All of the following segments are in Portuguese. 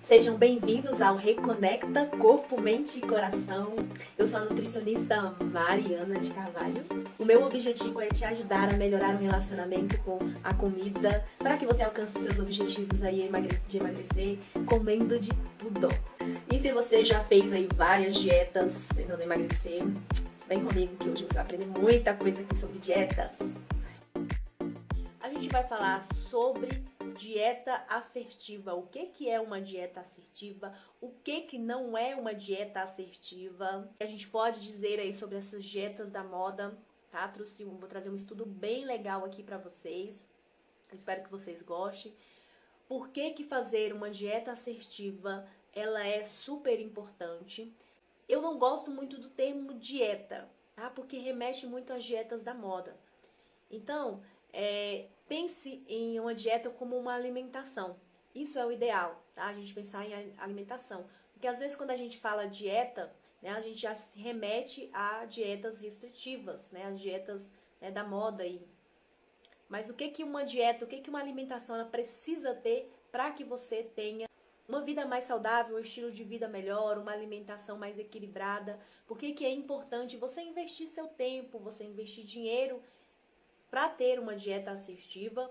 Sejam bem-vindos ao Reconecta Corpo, Mente e Coração. Eu sou a nutricionista Mariana de Carvalho. O meu objetivo é te ajudar a melhorar o relacionamento com a comida para que você alcance os seus objetivos aí de emagrecer comendo de tudo. E se você já fez aí várias dietas tentando emagrecer, vem comigo que hoje você vai aprender muita coisa aqui sobre dietas. A gente vai falar sobre dieta assertiva. O que é uma dieta assertiva? O que não é uma dieta assertiva? A gente pode dizer aí sobre essas dietas da moda, tá? Vou trazer um estudo bem legal aqui para vocês. Espero que vocês gostem. Por que fazer uma dieta assertiva, ela é super importante? Eu não gosto muito do termo dieta, tá? Porque remete muito às dietas da moda. Então, pense em uma dieta como uma alimentação. Isso é o ideal, tá? A gente pensar em alimentação. Porque às vezes quando a gente fala dieta, né, a gente já se remete a dietas restritivas, né, as dietas, né, da moda aí. Mas o que uma dieta, o que uma alimentação ela precisa ter para que você tenha uma vida mais saudável, um estilo de vida melhor, uma alimentação mais equilibrada? Por que é importante você investir seu tempo, você investir dinheiro para ter uma dieta assertiva?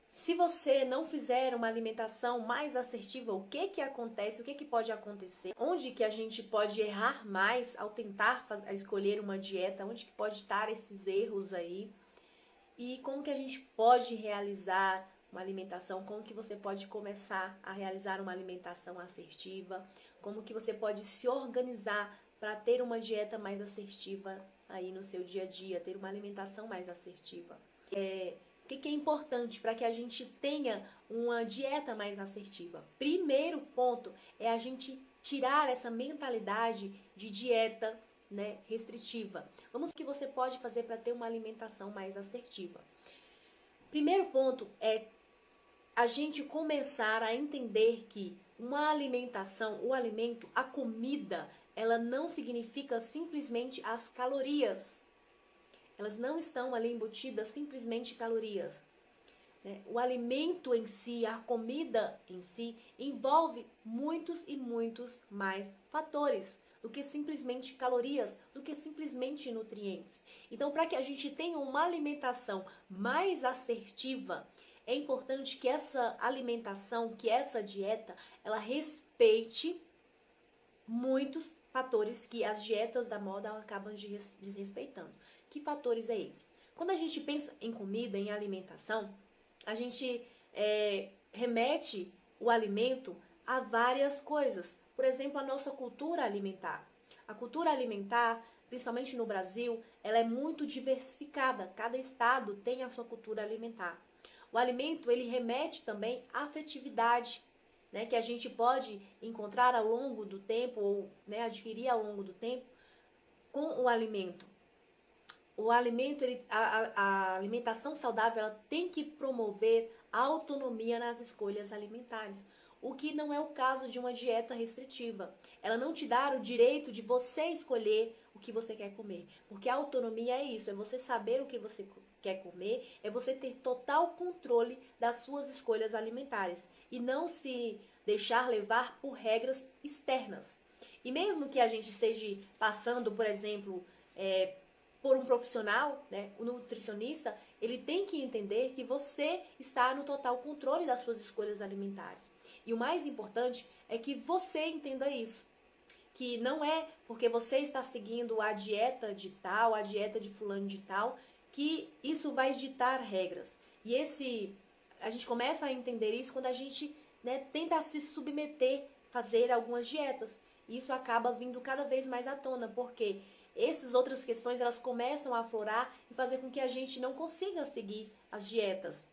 Se você não fizer uma alimentação mais assertiva, o que acontece? O que pode acontecer? Onde que a gente pode errar mais ao tentar escolher uma dieta? Onde que pode estar esses erros aí? E como que a gente pode realizar uma alimentação? Como que você pode começar a realizar uma alimentação assertiva? Como que você pode se organizar para ter uma dieta mais assertiva aí no seu dia a dia, ter uma alimentação mais assertiva? O que é importante para que a gente tenha uma dieta mais assertiva? Primeiro ponto é a gente tirar essa mentalidade de dieta, né, restritiva. Vamos ver o que você pode fazer para ter uma alimentação mais assertiva. Primeiro ponto é a gente começar a entender que uma alimentação, o alimento, a comida, ela não significa simplesmente as calorias. Elas não estão ali embutidas simplesmente calorias. O alimento em si, a comida em si, envolve muitos e muitos mais fatores do que simplesmente calorias, do que simplesmente nutrientes. Então, para que a gente tenha uma alimentação mais assertiva, é importante que essa alimentação, que essa dieta, ela respeite muitos fatores que as dietas da moda acabam desrespeitando. Que fatores é esse? Quando a gente pensa em comida, em alimentação, a gente remete o alimento a várias coisas. Por exemplo, a nossa cultura alimentar. A cultura alimentar, principalmente no Brasil, ela é muito diversificada. Cada estado tem a sua cultura alimentar. O alimento, ele remete também à afetividade, né, que a gente pode encontrar ao longo do tempo, ou, né, adquirir ao longo do tempo com o alimento. O alimento, a alimentação saudável, ela tem que promover a autonomia nas escolhas alimentares, o que não é o caso de uma dieta restritiva. Ela não te dá o direito de você escolher o que você quer comer, porque a autonomia é isso, é você saber o que você quer comer, é você ter total controle das suas escolhas alimentares e não se deixar levar por regras externas. E mesmo que a gente esteja passando, por exemplo, por um profissional, né, o nutricionista, ele tem que entender que você está no total controle das suas escolhas alimentares. E o mais importante é que você entenda isso. Que não é porque você está seguindo a dieta de tal, a dieta de fulano de tal, que isso vai ditar regras. E a gente começa a entender isso quando a gente, né, tenta se submeter, fazer algumas dietas. E isso acaba vindo cada vez mais à tona, porque essas outras questões, elas começam a aflorar e fazer com que a gente não consiga seguir as dietas,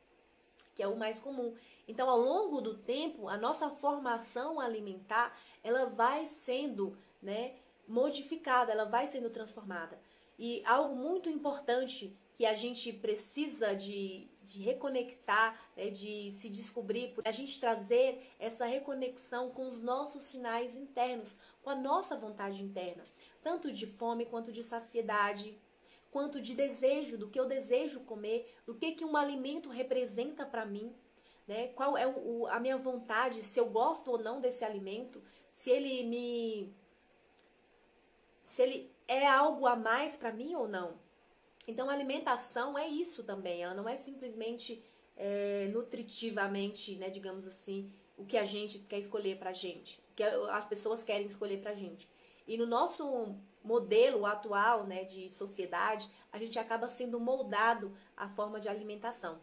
que é o mais comum. Então, ao longo do tempo, a nossa formação alimentar, ela vai sendo, né, modificada, ela vai sendo transformada. E algo muito importante que a gente precisa de reconectar, né, de se descobrir, a gente trazer essa reconexão com os nossos sinais internos, com a nossa vontade interna, tanto de fome quanto de saciedade, quanto de desejo, do que eu desejo comer, do que um alimento representa para mim, né? Qual é a minha vontade, se eu gosto ou não desse alimento, se ele é algo a mais para mim ou não. Então, a alimentação é isso também. Ela não é simplesmente nutritivamente, né, digamos assim, o que a gente quer escolher pra gente, o que as pessoas querem escolher pra gente. E no nosso modelo atual, né, de sociedade, a gente acaba sendo moldado à forma de alimentação.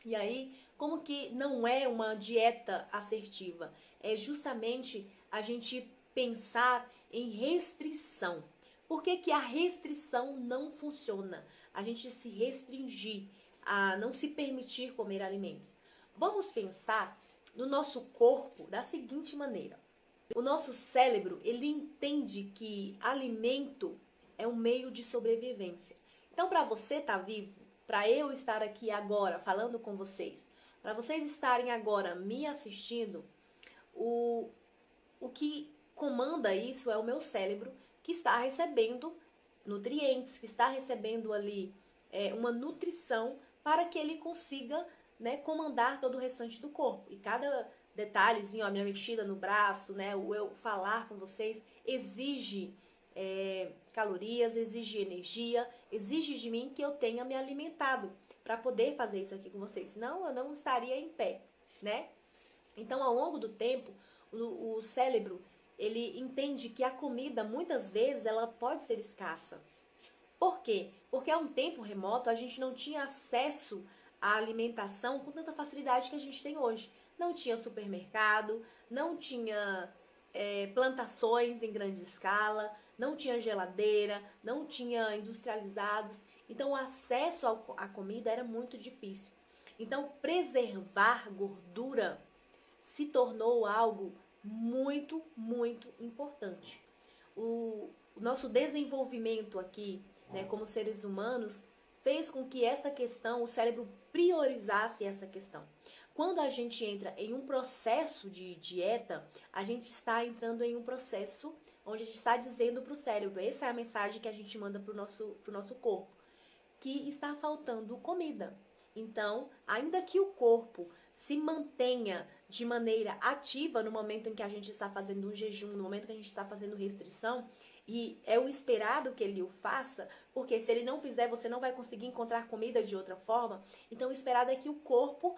E aí, como que não é uma dieta assertiva? É justamente a gente pensar em restrição. Por que que a restrição não funciona? A gente se restringir, a não se permitir comer alimentos. Vamos pensar no nosso corpo da seguinte maneira. O nosso cérebro, ele entende que alimento é um meio de sobrevivência. Então, para você estar vivo, para eu estar aqui agora falando com vocês, para vocês estarem agora me assistindo, o que comanda isso é o meu cérebro, que está recebendo nutrientes, que está recebendo ali uma nutrição para que ele consiga, né, comandar todo o restante do corpo. E cada detalhezinho, a minha mexida no braço, né, o eu falar com vocês, exige calorias, exige energia, exige de mim que eu tenha me alimentado para poder fazer isso aqui com vocês. Senão eu não estaria em pé, né? Então, ao longo do tempo, o cérebro, ele entende que a comida, muitas vezes, ela pode ser escassa. Por quê? Porque há um tempo remoto a gente não tinha acesso à alimentação com tanta facilidade que a gente tem hoje. Não tinha supermercado, não tinha plantações em grande escala, não tinha geladeira, não tinha industrializados. Então o acesso à comida era muito difícil. Então preservar gordura se tornou algo muito, muito importante. O nosso desenvolvimento aqui, né, como seres humanos, fez com que essa questão, o cérebro priorizasse essa questão. Quando a gente entra em um processo de dieta, a gente está entrando em um processo onde a gente está dizendo para o cérebro, essa é a mensagem que a gente manda para o nosso corpo, que está faltando comida. Então, ainda que o corpo se mantenha de maneira ativa no momento em que a gente está fazendo um jejum, no momento que a gente está fazendo restrição, e é o esperado que ele o faça, porque se ele não fizer, você não vai conseguir encontrar comida de outra forma. Então, o esperado é que o corpo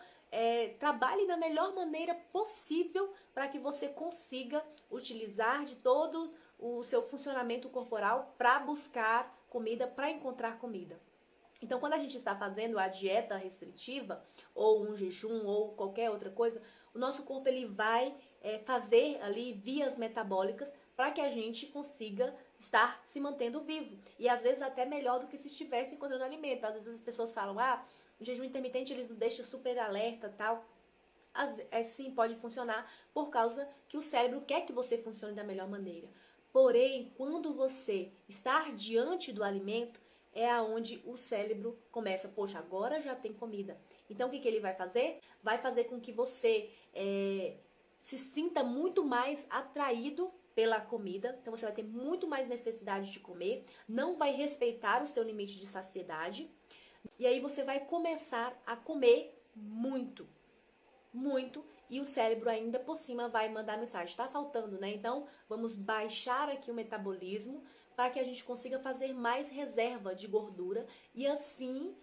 trabalhe da melhor maneira possível para que você consiga utilizar de todo o seu funcionamento corporal para buscar comida, para encontrar comida. Então, quando a gente está fazendo a dieta restritiva, ou um jejum, ou qualquer outra coisa, o nosso corpo ele vai fazer ali vias metabólicas para que a gente consiga estar se mantendo vivo. E às vezes até melhor do que se estivesse encontrando alimento. Às vezes as pessoas falam, o jejum intermitente ele nos deixa super alerta e tal. Sim, pode funcionar por causa que o cérebro quer que você funcione da melhor maneira. Porém, quando você está diante do alimento, é aonde o cérebro começa, poxa, agora já tem comida. Então, o que ele vai fazer? Vai fazer com que você se sinta muito mais atraído pela comida. Então, você vai ter muito mais necessidade de comer, não vai respeitar o seu limite de saciedade. E aí, você vai começar a comer muito, muito. E o cérebro ainda por cima vai mandar mensagem, está faltando, né? Então, vamos baixar aqui o metabolismo para que a gente consiga fazer mais reserva de gordura e assim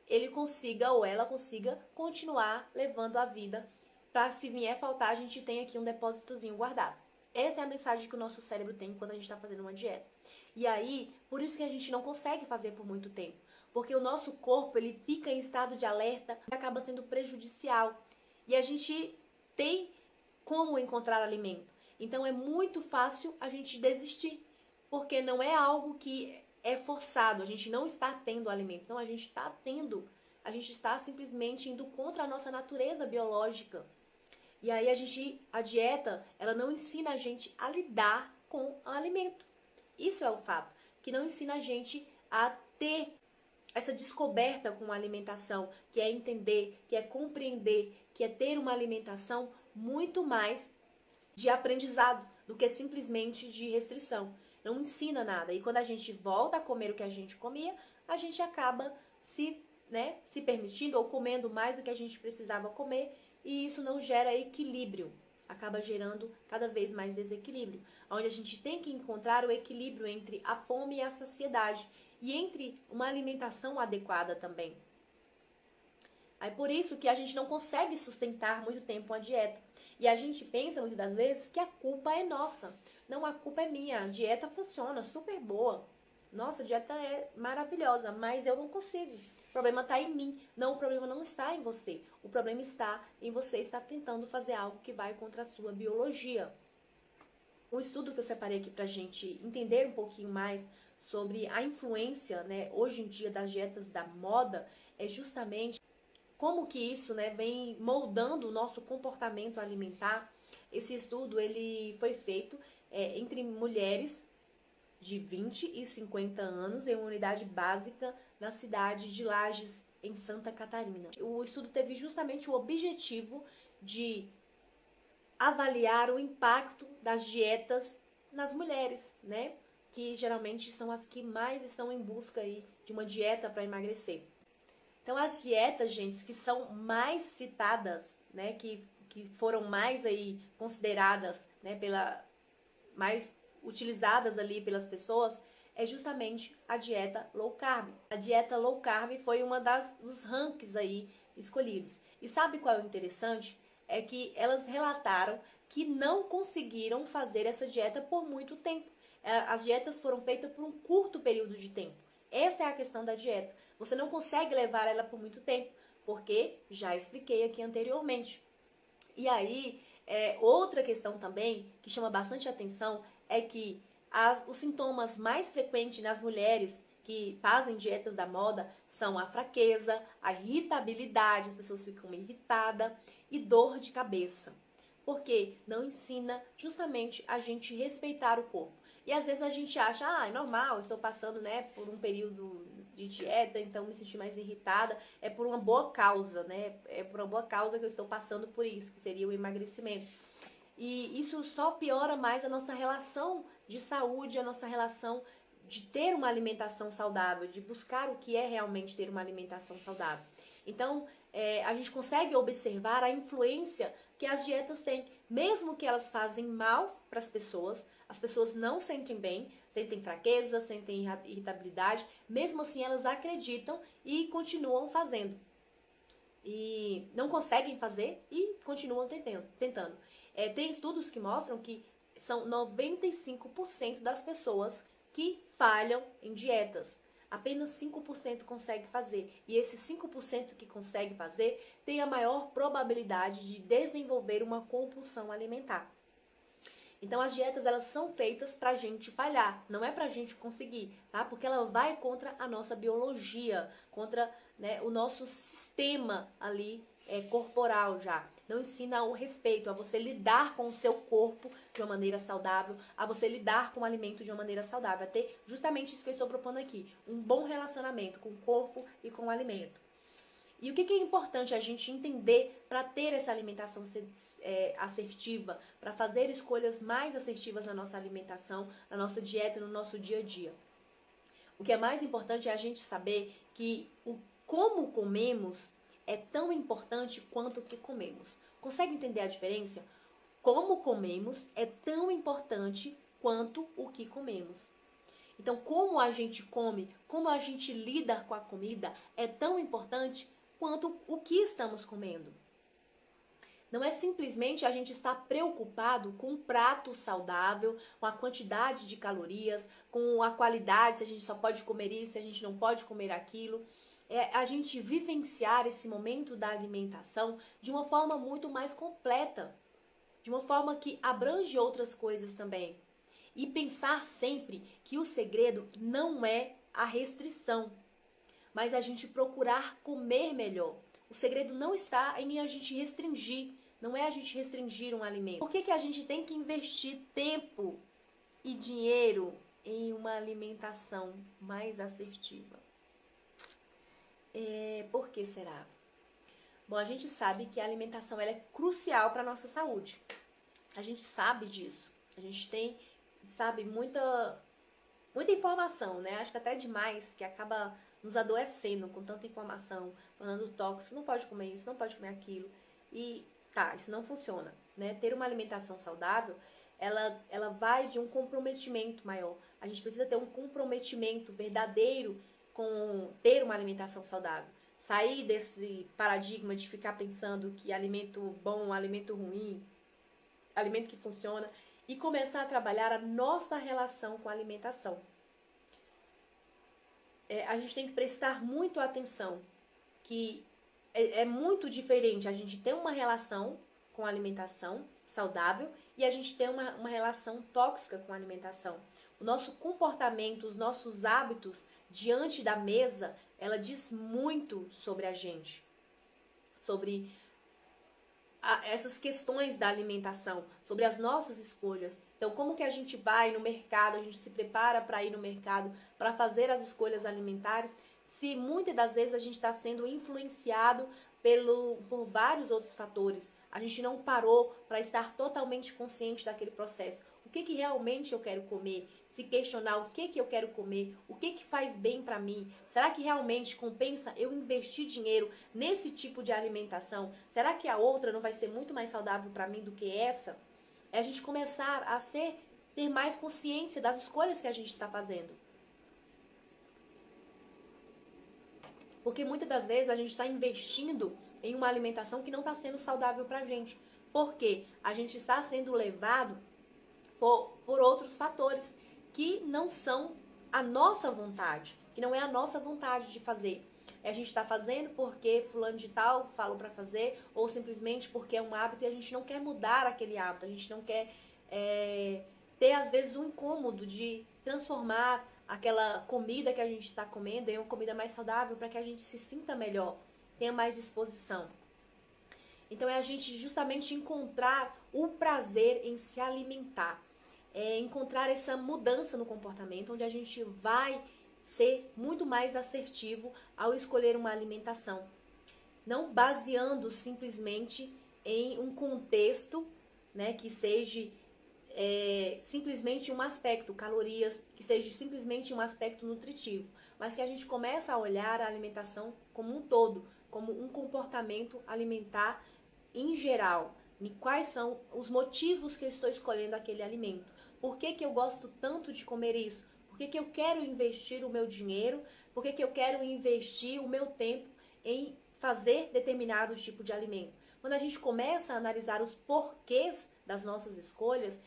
ele consiga ou ela consiga continuar levando a vida para se vier faltar a gente tem aqui um depósitozinho guardado. Essa é a mensagem que o nosso cérebro tem quando a gente está fazendo uma dieta. E aí, por isso que a gente não consegue fazer por muito tempo, porque o nosso corpo ele fica em estado de alerta e acaba sendo prejudicial. E a gente tem como encontrar alimento. Então é muito fácil a gente desistir, porque não é algo que é forçado, a gente não está tendo alimento, não, a gente está tendo, a gente está simplesmente indo contra a nossa natureza biológica. E aí a dieta, ela não ensina a gente a lidar com o alimento. Isso é o fato, que não ensina a gente a ter essa descoberta com a alimentação, que é entender, que é compreender, que é ter uma alimentação muito mais de aprendizado do que simplesmente de restrição. Não ensina nada. E quando a gente volta a comer o que a gente comia, a gente acaba se né, se permitindo ou comendo mais do que a gente precisava comer, e isso não gera equilíbrio, acaba gerando cada vez mais desequilíbrio, onde a gente tem que encontrar o equilíbrio entre a fome e a saciedade, e entre uma alimentação adequada também. Aí por isso que a gente não consegue sustentar muito tempo uma dieta. E a gente pensa muitas das vezes que a culpa é nossa. Não, a culpa é minha. A dieta funciona, super boa. Nossa, a dieta é maravilhosa, mas eu não consigo. O problema está em mim. Não, o problema não está em você. O problema está em você estar tentando fazer algo que vai contra a sua biologia. Um estudo que eu separei aqui pra gente entender um pouquinho mais sobre a influência, né, hoje em dia das dietas da moda, é justamente como que isso, né, vem moldando o nosso comportamento alimentar. Esse estudo ele foi feito entre mulheres de 20 e 50 anos em uma unidade básica na cidade de Lages, em Santa Catarina. O estudo teve justamente o objetivo de avaliar o impacto das dietas nas mulheres, né? Que geralmente são as que mais estão em busca aí de uma dieta para emagrecer. Então, as dietas, gente, que são mais citadas, né, que foram mais aí consideradas, né, mais utilizadas ali pelas pessoas, é justamente a dieta low carb. A dieta low carb foi uma dos rankings aí escolhidos. E sabe qual é o interessante? É que elas relataram que não conseguiram fazer essa dieta por muito tempo. As dietas foram feitas por um curto período de tempo. Essa é a questão da dieta. Você não consegue levar ela por muito tempo, porque já expliquei aqui anteriormente. E aí, outra questão também que chama bastante atenção é que os sintomas mais frequentes nas mulheres que fazem dietas da moda são a fraqueza, a irritabilidade, as pessoas ficam irritadas e dor de cabeça. Porque não ensina justamente a gente respeitar o corpo. E às vezes a gente acha, é normal, estou passando, né, por um período de dieta, então me senti mais irritada. É por uma boa causa, né? É por uma boa causa que eu estou passando por isso, que seria o emagrecimento. E isso só piora mais a nossa relação de saúde, a nossa relação de ter uma alimentação saudável, de buscar o que é realmente ter uma alimentação saudável. Então, a gente consegue observar a influência que as dietas têm. Mesmo que elas fazem mal para as pessoas não sentem bem, sentem fraqueza, sentem irritabilidade, mesmo assim elas acreditam e continuam fazendo. E não conseguem fazer e continuam tentando. Tem estudos que mostram que são 95% das pessoas que falham em dietas. Apenas 5% consegue fazer. E esse 5% que consegue fazer tem a maior probabilidade de desenvolver uma compulsão alimentar. Então as dietas elas são feitas pra gente falhar, não é pra gente conseguir, tá? Porque ela vai contra a nossa biologia, contra, né, o nosso sistema ali corporal já. Não ensina o respeito, a você lidar com o seu corpo de uma maneira saudável, a você lidar com o alimento de uma maneira saudável, a ter justamente isso que eu estou propondo aqui, um bom relacionamento com o corpo e com o alimento. E o que é importante a gente entender para ter essa alimentação assertiva, para fazer escolhas mais assertivas na nossa alimentação, na nossa dieta, no nosso dia a dia? O que é mais importante é a gente saber que o como comemos é tão importante quanto o que comemos. Consegue entender a diferença? Como comemos é tão importante quanto o que comemos. Então, como a gente come, como a gente lida com a comida é tão importante quanto o que estamos comendo. Não é simplesmente a gente estar preocupado com um prato saudável, com a quantidade de calorias, com a qualidade, se a gente só pode comer isso, se a gente não pode comer aquilo. É a gente vivenciar esse momento da alimentação de uma forma muito mais completa, de uma forma que abrange outras coisas também. E pensar sempre que o segredo não é a restrição, mas a gente procurar comer melhor. O segredo não está em a gente restringir, não é a gente restringir um alimento. Por que a gente tem que investir tempo e dinheiro em uma alimentação mais assertiva? Por que será? Bom, a gente sabe que a alimentação ela é crucial para a nossa saúde. A gente sabe disso. A gente sabe muita informação, né? Acho que até demais, que acaba nos adoecendo com tanta informação, falando tóxico, não pode comer isso, não pode comer aquilo. E tá, isso não funciona, né? Ter uma alimentação saudável, ela vai de um comprometimento maior. A gente precisa ter um comprometimento verdadeiro com ter uma alimentação saudável. Sair desse paradigma de ficar pensando que alimento bom, alimento ruim, alimento que funciona, e começar a trabalhar a nossa relação com a alimentação. A gente tem que prestar muito atenção, que é muito diferente a gente ter uma relação com a alimentação saudável e a gente ter uma relação tóxica com a alimentação. O nosso comportamento, os nossos hábitos diante da mesa, ela diz muito sobre a gente, sobre essas questões da alimentação, sobre as nossas escolhas. Então, como que a gente vai no mercado, a gente se prepara para ir no mercado, para fazer as escolhas alimentares, se muitas das vezes a gente está sendo influenciado por vários outros fatores. A gente não parou para estar totalmente consciente daquele processo. O que realmente eu quero comer? Se questionar o que eu quero comer, o que faz bem para mim. Será que realmente compensa eu investir dinheiro nesse tipo de alimentação? Será que a outra não vai ser muito mais saudável para mim do que essa? É a gente começar a ter mais consciência das escolhas que a gente está fazendo. Porque muitas das vezes a gente está investindo em uma alimentação que não está sendo saudável para a gente. Porque a gente está sendo levado por outros fatores que não são a nossa vontade, que não é a nossa vontade de fazer. A gente está fazendo porque fulano de tal falou para fazer, ou simplesmente porque é um hábito e a gente não quer mudar aquele hábito, a gente não quer ter às vezes um incômodo de transformar aquela comida que a gente está comendo em uma comida mais saudável para que a gente se sinta melhor, tenha mais disposição. Então é a gente justamente encontrar o prazer em se alimentar, encontrar essa mudança no comportamento, onde a gente vai ser muito mais assertivo ao escolher uma alimentação, não baseando simplesmente em um contexto, né, que seja simplesmente um aspecto, calorias, que seja simplesmente um aspecto nutritivo, mas que a gente começa a olhar a alimentação como um todo, como um comportamento alimentar em geral. E quais são os motivos que eu estou escolhendo aquele alimento? Por que eu gosto tanto de comer isso? Por que eu quero investir o meu dinheiro? Por que eu quero investir o meu tempo em fazer determinado tipo de alimento? Quando a gente começa a analisar os porquês das nossas escolhas,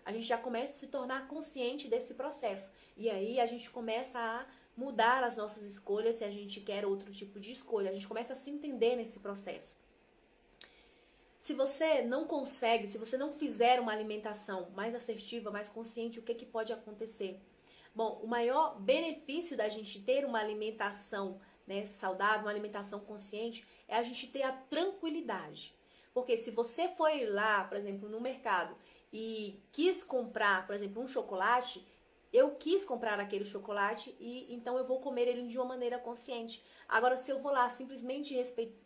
a gente já começa a se tornar consciente desse processo. E aí a gente começa a mudar as nossas escolhas se a gente quer outro tipo de escolha. A gente começa a se entender nesse processo. Se você não consegue, se você não fizer uma alimentação mais assertiva, mais consciente, o que pode acontecer? Bom, o maior benefício da gente ter uma alimentação, né, saudável, uma alimentação consciente, é a gente ter a tranquilidade. Porque se você foi lá, por exemplo, no mercado e quis comprar, por exemplo, um chocolate, eu quis comprar aquele chocolate e então eu vou comer ele de uma maneira consciente. Agora, se eu vou lá simplesmente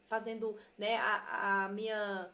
fazendo, né, a minha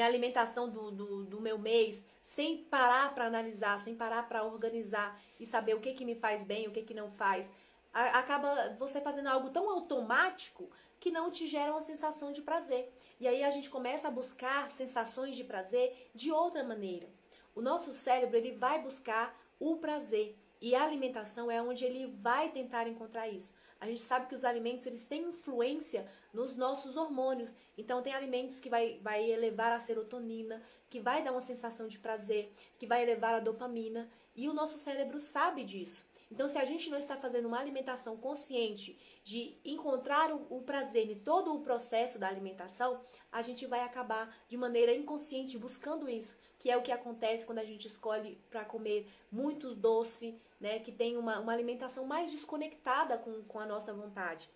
alimentação do meu mês, sem parar para analisar, sem parar para organizar e saber o que me faz bem, o que não faz, acaba você fazendo algo tão automático que não te gera uma sensação de prazer. E aí a gente começa a buscar sensações de prazer de outra maneira. O nosso cérebro, ele vai buscar o prazer e a alimentação é onde ele vai tentar encontrar isso. A gente sabe que os alimentos, eles têm influência nos nossos hormônios. Então, tem alimentos que vai elevar a serotonina, que vai dar uma sensação de prazer, que vai elevar a dopamina. E o nosso cérebro sabe disso. Então, se a gente não está fazendo uma alimentação consciente de encontrar o prazer em todo o processo da alimentação, a gente vai acabar de maneira inconsciente buscando isso, que é o que acontece quando a gente escolhe para comer muito doce, né, que tem uma alimentação mais desconectada com a nossa vontade.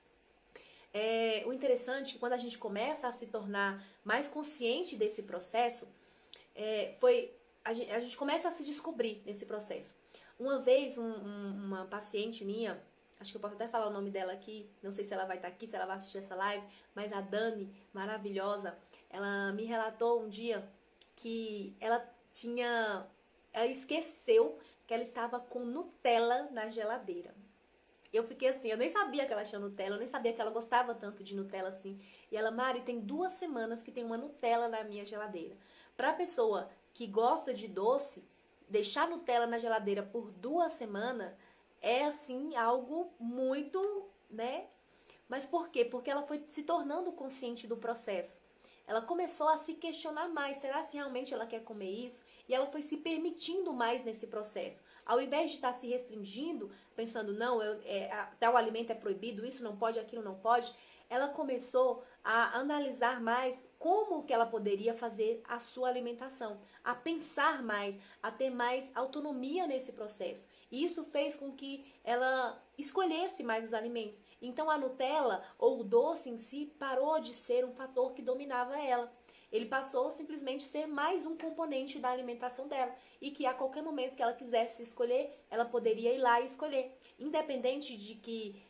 O interessante é que quando a gente começa a se tornar mais consciente desse processo, a gente começa a se descobrir nesse processo. Uma vez, uma paciente minha, acho que eu posso até falar o nome dela aqui, não sei se ela vai estar aqui, se ela vai assistir essa live, mas a Dani, maravilhosa, ela me relatou um dia que ela esqueceu que ela estava com Nutella na geladeira. Eu fiquei assim, eu nem sabia que ela tinha Nutella, eu nem sabia que ela gostava tanto de Nutella assim. E ela, Mari, tem 2 semanas que tem uma Nutella na minha geladeira. Pra pessoa que gosta de doce, deixar Nutella na geladeira por 2 semanas é assim algo muito, né? Mas por quê? Porque ela foi se tornando consciente do processo. Ela começou a se questionar mais, será se realmente ela quer comer isso? E ela foi se permitindo mais nesse processo. Ao invés de estar se restringindo, pensando, não, tal alimento é proibido, isso não pode, aquilo não pode, ela começou a analisar mais como que ela poderia fazer a sua alimentação, a pensar mais, a ter mais autonomia nesse processo. E isso fez com que ela escolhesse mais os alimentos. Então a Nutella ou o doce em si parou de ser um fator que dominava ela. Ele passou simplesmente a ser mais um componente da alimentação dela e que a qualquer momento que ela quisesse escolher, ela poderia ir lá e escolher. Independente de que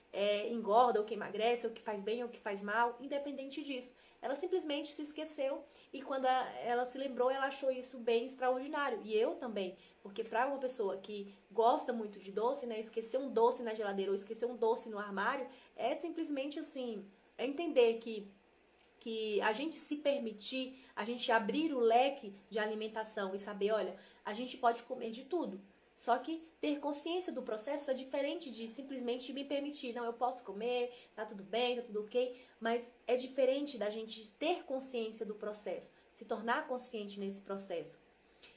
engorda ou que emagrece, ou que faz bem ou que faz mal, independente disso. Ela simplesmente se esqueceu e quando ela se lembrou, ela achou isso bem extraordinário. E eu também, porque para uma pessoa que gosta muito de doce, né, esquecer um doce na geladeira ou esquecer um doce no armário, é simplesmente assim, é entender que a gente se permitir, a gente abrir o leque de alimentação e saber, olha, a gente pode comer de tudo. Só que ter consciência do processo é diferente de simplesmente me permitir. Não, eu posso comer, tá tudo bem, tá tudo ok. Mas é diferente da gente ter consciência do processo, se tornar consciente nesse processo.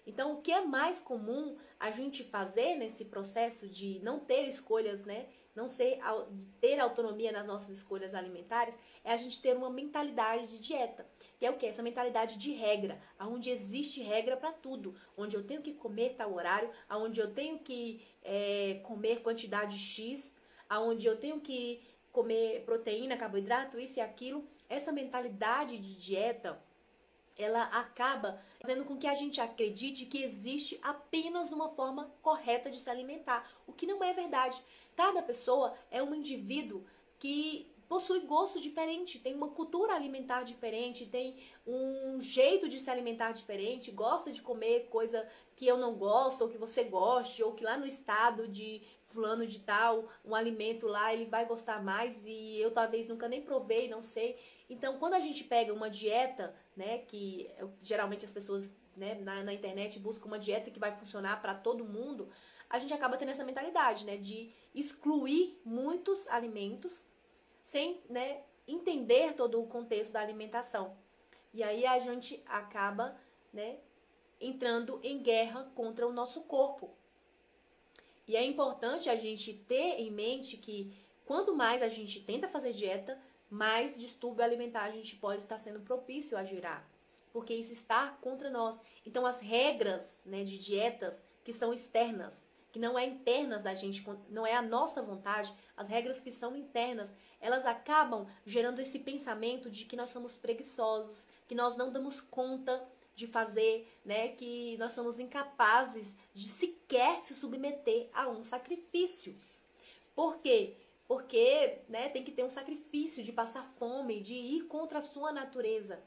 Então, o que é mais comum a gente fazer nesse processo de não ter escolhas, né? De ter autonomia nas nossas escolhas alimentares, é a gente ter uma mentalidade de dieta. Que é o quê? Essa mentalidade de regra, onde existe regra para tudo. Onde eu tenho que comer tal horário, onde eu tenho que comer quantidade X, onde eu tenho que comer proteína, carboidrato, isso e aquilo. Essa mentalidade de dieta, ela acaba fazendo com que a gente acredite que existe apenas uma forma correta de se alimentar, o que não é verdade. Cada pessoa é um indivíduo que possui gosto diferente, tem uma cultura alimentar diferente, tem um jeito de se alimentar diferente, gosta de comer coisa que eu não gosto, ou que você goste, ou que lá no estado de fulano de tal, um alimento lá, ele vai gostar mais e eu talvez nunca nem provei, não sei. Então, quando a gente pega uma dieta, né, que geralmente as pessoas, né, na internet buscam uma dieta que vai funcionar para todo mundo, a gente acaba tendo essa mentalidade, né, de excluir muitos alimentos sem, né, entender todo o contexto da alimentação. E aí a gente acaba, né, entrando em guerra contra o nosso corpo. E é importante a gente ter em mente que quanto mais a gente tenta fazer dieta, mais distúrbio alimentar a gente pode estar sendo propício a gerar. Porque isso está contra nós. Então as regras, né, de dietas que são externas, que não é internas da gente, não é a nossa vontade, as regras que são internas, elas acabam gerando esse pensamento de que nós somos preguiçosos, que nós não damos conta de fazer, né, que nós somos incapazes de sequer se submeter a um sacrifício. Por quê? Porque, né, tem que ter um sacrifício de passar fome, de ir contra a sua natureza.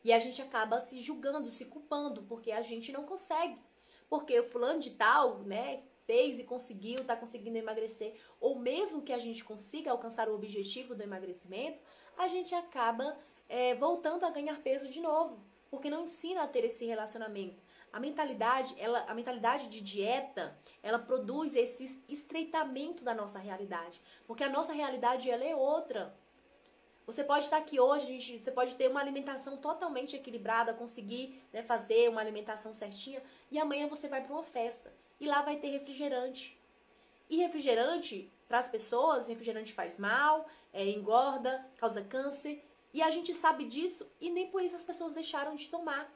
E a gente acaba se julgando, se culpando, porque a gente não consegue. Porque o fulano de tal, né, fez e conseguiu, tá conseguindo emagrecer. Ou mesmo que a gente consiga alcançar o objetivo do emagrecimento, a gente acaba voltando a ganhar peso de novo. Porque não ensina a ter esse relacionamento. A mentalidade de dieta, ela produz esse estreitamento da nossa realidade. Porque a nossa realidade, ela é outra. Você pode estar aqui hoje, você pode ter uma alimentação totalmente equilibrada, conseguir, né, fazer uma alimentação certinha, e amanhã você vai para uma festa. E lá vai ter refrigerante. E refrigerante, para as pessoas, refrigerante faz mal, engorda, causa câncer. E a gente sabe disso e nem por isso as pessoas deixaram de tomar.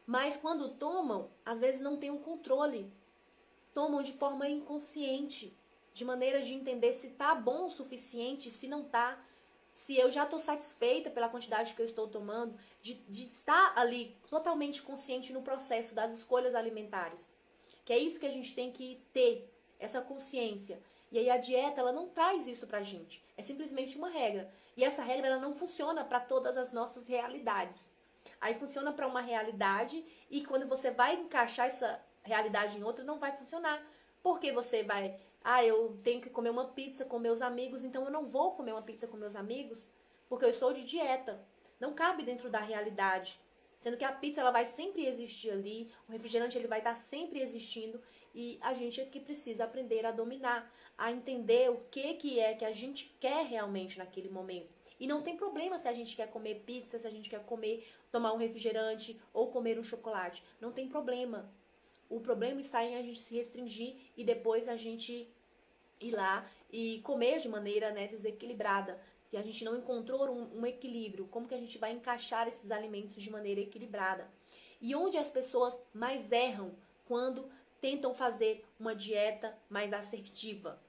Mas quando tomam, às vezes não tem um controle. Tomam de forma inconsciente, de maneira de entender se tá bom o suficiente, se não tá, se eu já estou satisfeita pela quantidade que eu estou tomando, de estar ali totalmente consciente no processo das escolhas alimentares. Que é isso que a gente tem que ter, essa consciência. E aí a dieta, ela não traz isso pra gente. É simplesmente uma regra. E essa regra, ela não funciona para todas as nossas realidades. Aí funciona para uma realidade e quando você vai encaixar essa realidade em outra, não vai funcionar. Porque você vai Ah, eu tenho que comer uma pizza com meus amigos, então eu não vou comer uma pizza com meus amigos porque eu estou de dieta. Não cabe dentro da realidade. Sendo que a pizza ela vai sempre existir ali, o refrigerante ele vai estar sempre existindo e a gente é que precisa aprender a dominar, a entender o que é que a gente quer realmente naquele momento. E não tem problema se a gente quer comer pizza, se a gente quer tomar um refrigerante ou comer um chocolate. Não tem problema. O problema está em a gente se restringir e depois a gente ir lá e comer de maneira, né, desequilibrada. Que a gente não encontrou um equilíbrio. Como que a gente vai encaixar esses alimentos de maneira equilibrada? E onde as pessoas mais erram quando tentam fazer uma dieta mais assertiva?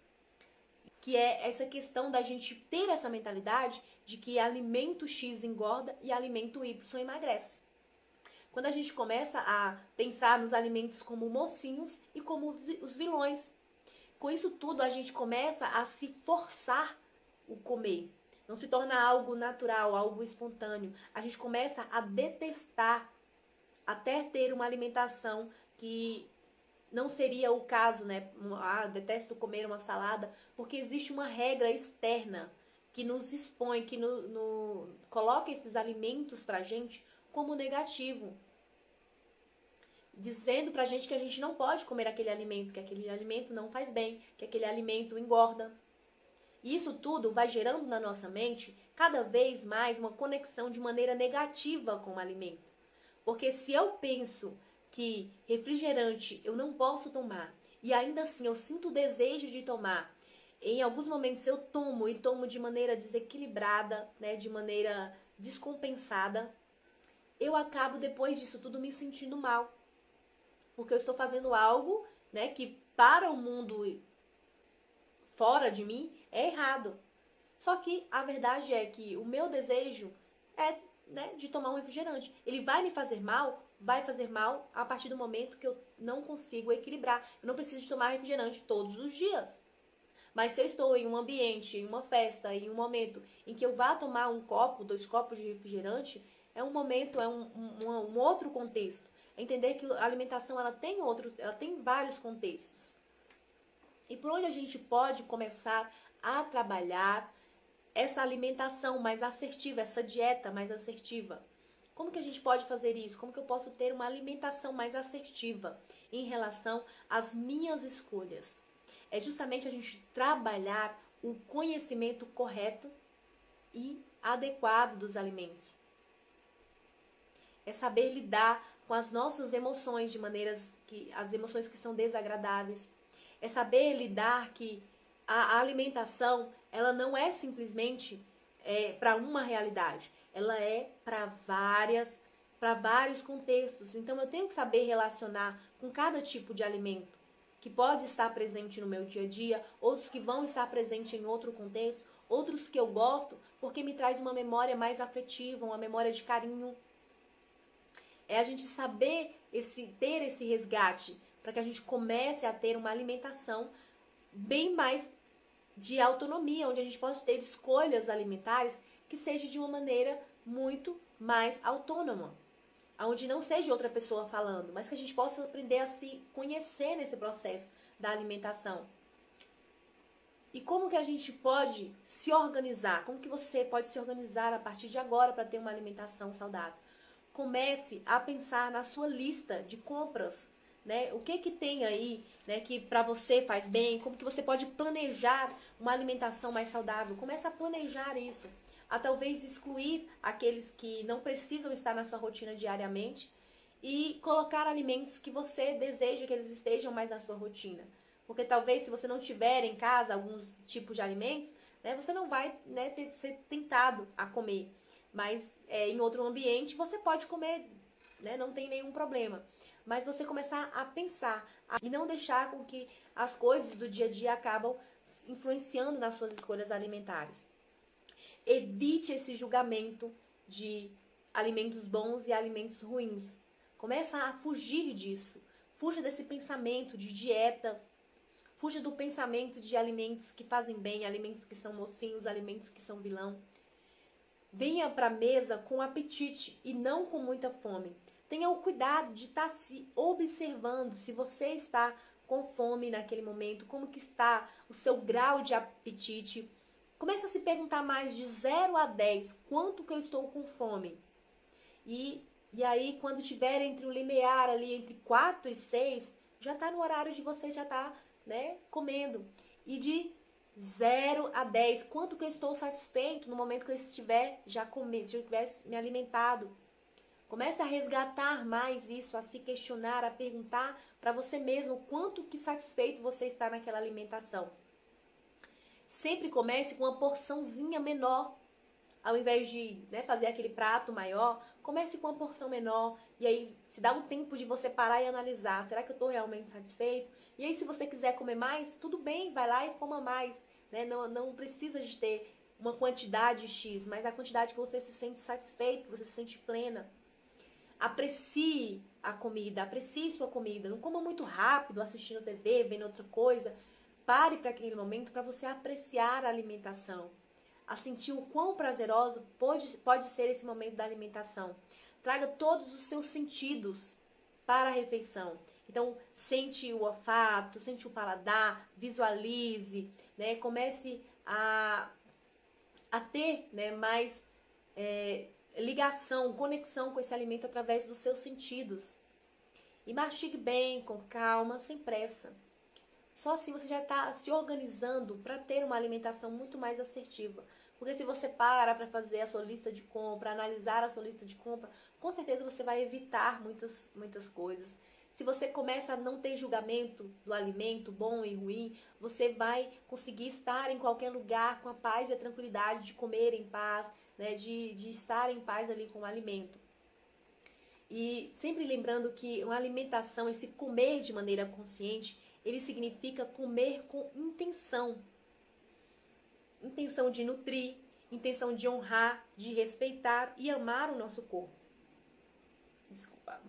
Que é essa questão da gente ter essa mentalidade de que alimento X engorda e alimento Y emagrece. Quando a gente começa a pensar nos alimentos como mocinhos e como os vilões. Com isso tudo, a gente começa a se forçar o comer. Não se torna algo natural, algo espontâneo. A gente começa a detestar, até ter uma alimentação que não seria o caso, né? Ah, detesto comer uma salada, porque existe uma regra externa que nos expõe, que coloca esses alimentos pra gente como negativo. Dizendo pra gente que a gente não pode comer aquele alimento, que aquele alimento não faz bem, que aquele alimento engorda. E isso tudo vai gerando na nossa mente cada vez mais uma conexão de maneira negativa com o alimento. Porque se eu penso que refrigerante eu não posso tomar e ainda assim eu sinto o desejo de tomar, em alguns momentos eu tomo e tomo de maneira desequilibrada, né, de maneira descompensada, eu acabo depois disso tudo me sentindo mal. Porque eu estou fazendo algo, né, que para o mundo fora de mim é errado. Só que a verdade é que o meu desejo é, né, de tomar um refrigerante. Ele vai me fazer mal? Vai fazer mal a partir do momento que eu não consigo equilibrar. Eu não preciso de tomar refrigerante todos os dias. Mas se eu estou em um ambiente, em uma festa, em um momento em que eu vá tomar um copo, 2 copos de refrigerante, é um momento, é um outro contexto. É entender que a alimentação ela tem vários contextos. E por onde a gente pode começar a trabalhar essa alimentação mais assertiva, essa dieta mais assertiva? Como que a gente pode fazer isso? Como que eu posso ter uma alimentação mais assertiva em relação às minhas escolhas? É justamente a gente trabalhar o conhecimento correto e adequado dos alimentos. É saber lidar com as nossas emoções de maneiras que as emoções que são desagradáveis. É saber lidar que a alimentação, ela não é simplesmente para uma realidade, ela é para vários contextos. Então eu tenho que saber relacionar com cada tipo de alimento que pode estar presente no meu dia a dia, outros que vão estar presentes em outro contexto, outros que eu gosto porque me traz uma memória mais afetiva, uma memória de carinho. É a gente saber ter esse resgate para que a gente comece a ter uma alimentação bem mais de autonomia, onde a gente possa ter escolhas alimentares que seja de uma maneira muito mais autônoma, onde não seja outra pessoa falando, mas que a gente possa aprender a se conhecer nesse processo da alimentação. E como que a gente pode se organizar? Como que você pode se organizar a partir de agora para ter uma alimentação saudável? Comece a pensar na sua lista de compras, né? O que tem aí, né, que para você faz bem? Como que você pode planejar uma alimentação mais saudável? Comece a planejar isso, a talvez excluir aqueles que não precisam estar na sua rotina diariamente e colocar alimentos que você deseja que eles estejam mais na sua rotina. Porque talvez se você não tiver em casa alguns tipos de alimentos, né, você não vai, né, ser tentado a comer. Mas em outro ambiente você pode comer, né, não tem nenhum problema. Mas você começar a pensar e não deixar com que as coisas do dia a dia acabam influenciando nas suas escolhas alimentares. Evite esse julgamento de alimentos bons e alimentos ruins. Começa a fugir disso. Fuja desse pensamento de dieta. Fuja do pensamento de alimentos que fazem bem, alimentos que são mocinhos, alimentos que são vilão. Venha para a mesa com apetite e não com muita fome. Tenha o cuidado de estar se observando se você está com fome naquele momento, como que está o seu grau de apetite. Comece a se perguntar mais de 0 a 10, quanto que eu estou com fome? E aí, quando estiver entre o limiar ali, entre 4 e 6, já está no horário de você já estar, né, comendo. E de 0 a 10, quanto que eu estou satisfeito no momento que eu estiver já comendo, se eu tivesse me alimentado. Comece a resgatar mais isso, a se questionar, a perguntar para você mesmo quanto que satisfeito você está naquela alimentação. Sempre comece com uma porçãozinha menor. Ao invés de, né, fazer aquele prato maior, comece com uma porção menor. E aí, se dá um tempo de você parar e analisar. Será que eu estou realmente satisfeito? E aí, se você quiser comer mais, tudo bem, vai lá e coma mais. Né? Não precisa de ter uma quantidade X, mas a quantidade que você se sente satisfeito, que você se sente plena. Aprecie a comida, aprecie sua comida. Não coma muito rápido, assistindo TV, vendo outra coisa. Pare para aquele momento para você apreciar a alimentação. A sentir o quão prazeroso pode ser esse momento da alimentação. Traga todos os seus sentidos para a refeição. Então, sente o olfato, sente o paladar, visualize, né? Comece a ter, né, mais ligação, conexão com esse alimento através dos seus sentidos. E mastigue bem, com calma, sem pressa. Só assim você já está se organizando para ter uma alimentação muito mais assertiva. Porque se você para fazer a sua lista de compra, analisar a sua lista de compra, com certeza você vai evitar muitas coisas. Se você começa a não ter julgamento do alimento, bom e ruim, você vai conseguir estar em qualquer lugar com a paz e a tranquilidade de comer em paz, né, de estar em paz ali com o alimento. E sempre lembrando que uma alimentação, esse comer de maneira consciente, ele significa comer com intenção. Intenção de nutrir, intenção de honrar, de respeitar e amar o nosso corpo. Desculpa.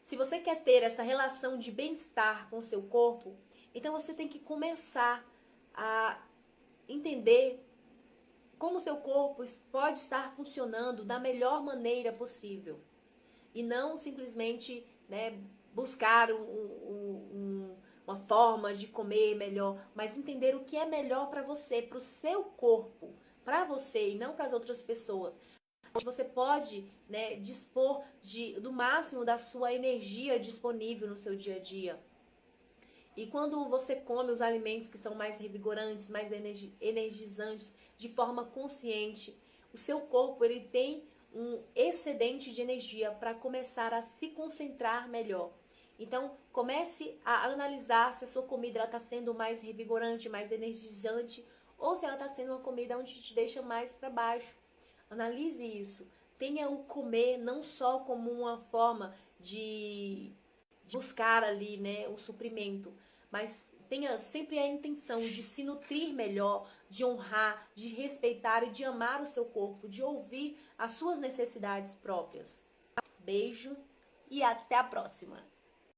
Se você quer ter essa relação de bem-estar com o seu corpo, então você tem que começar a entender como o seu corpo pode estar funcionando da melhor maneira possível. E não simplesmente, né, buscar uma forma de comer melhor, mas entender o que é melhor para você, para o seu corpo, para você e não para as outras pessoas. Você pode, né, dispor do máximo da sua energia disponível no seu dia a dia. E quando você come os alimentos que são mais revigorantes, mais energizantes, de forma consciente, o seu corpo ele tem um excedente de energia para começar a se concentrar melhor. Então, comece a analisar se a sua comida está sendo mais revigorante, mais energizante, ou se ela está sendo uma comida onde te deixa mais para baixo. Analise isso. Tenha o comer não só como uma forma de buscar ali, né, o suprimento, mas tenha sempre a intenção de se nutrir melhor, de honrar, de respeitar e de amar o seu corpo, de ouvir as suas necessidades próprias. Beijo e até a próxima!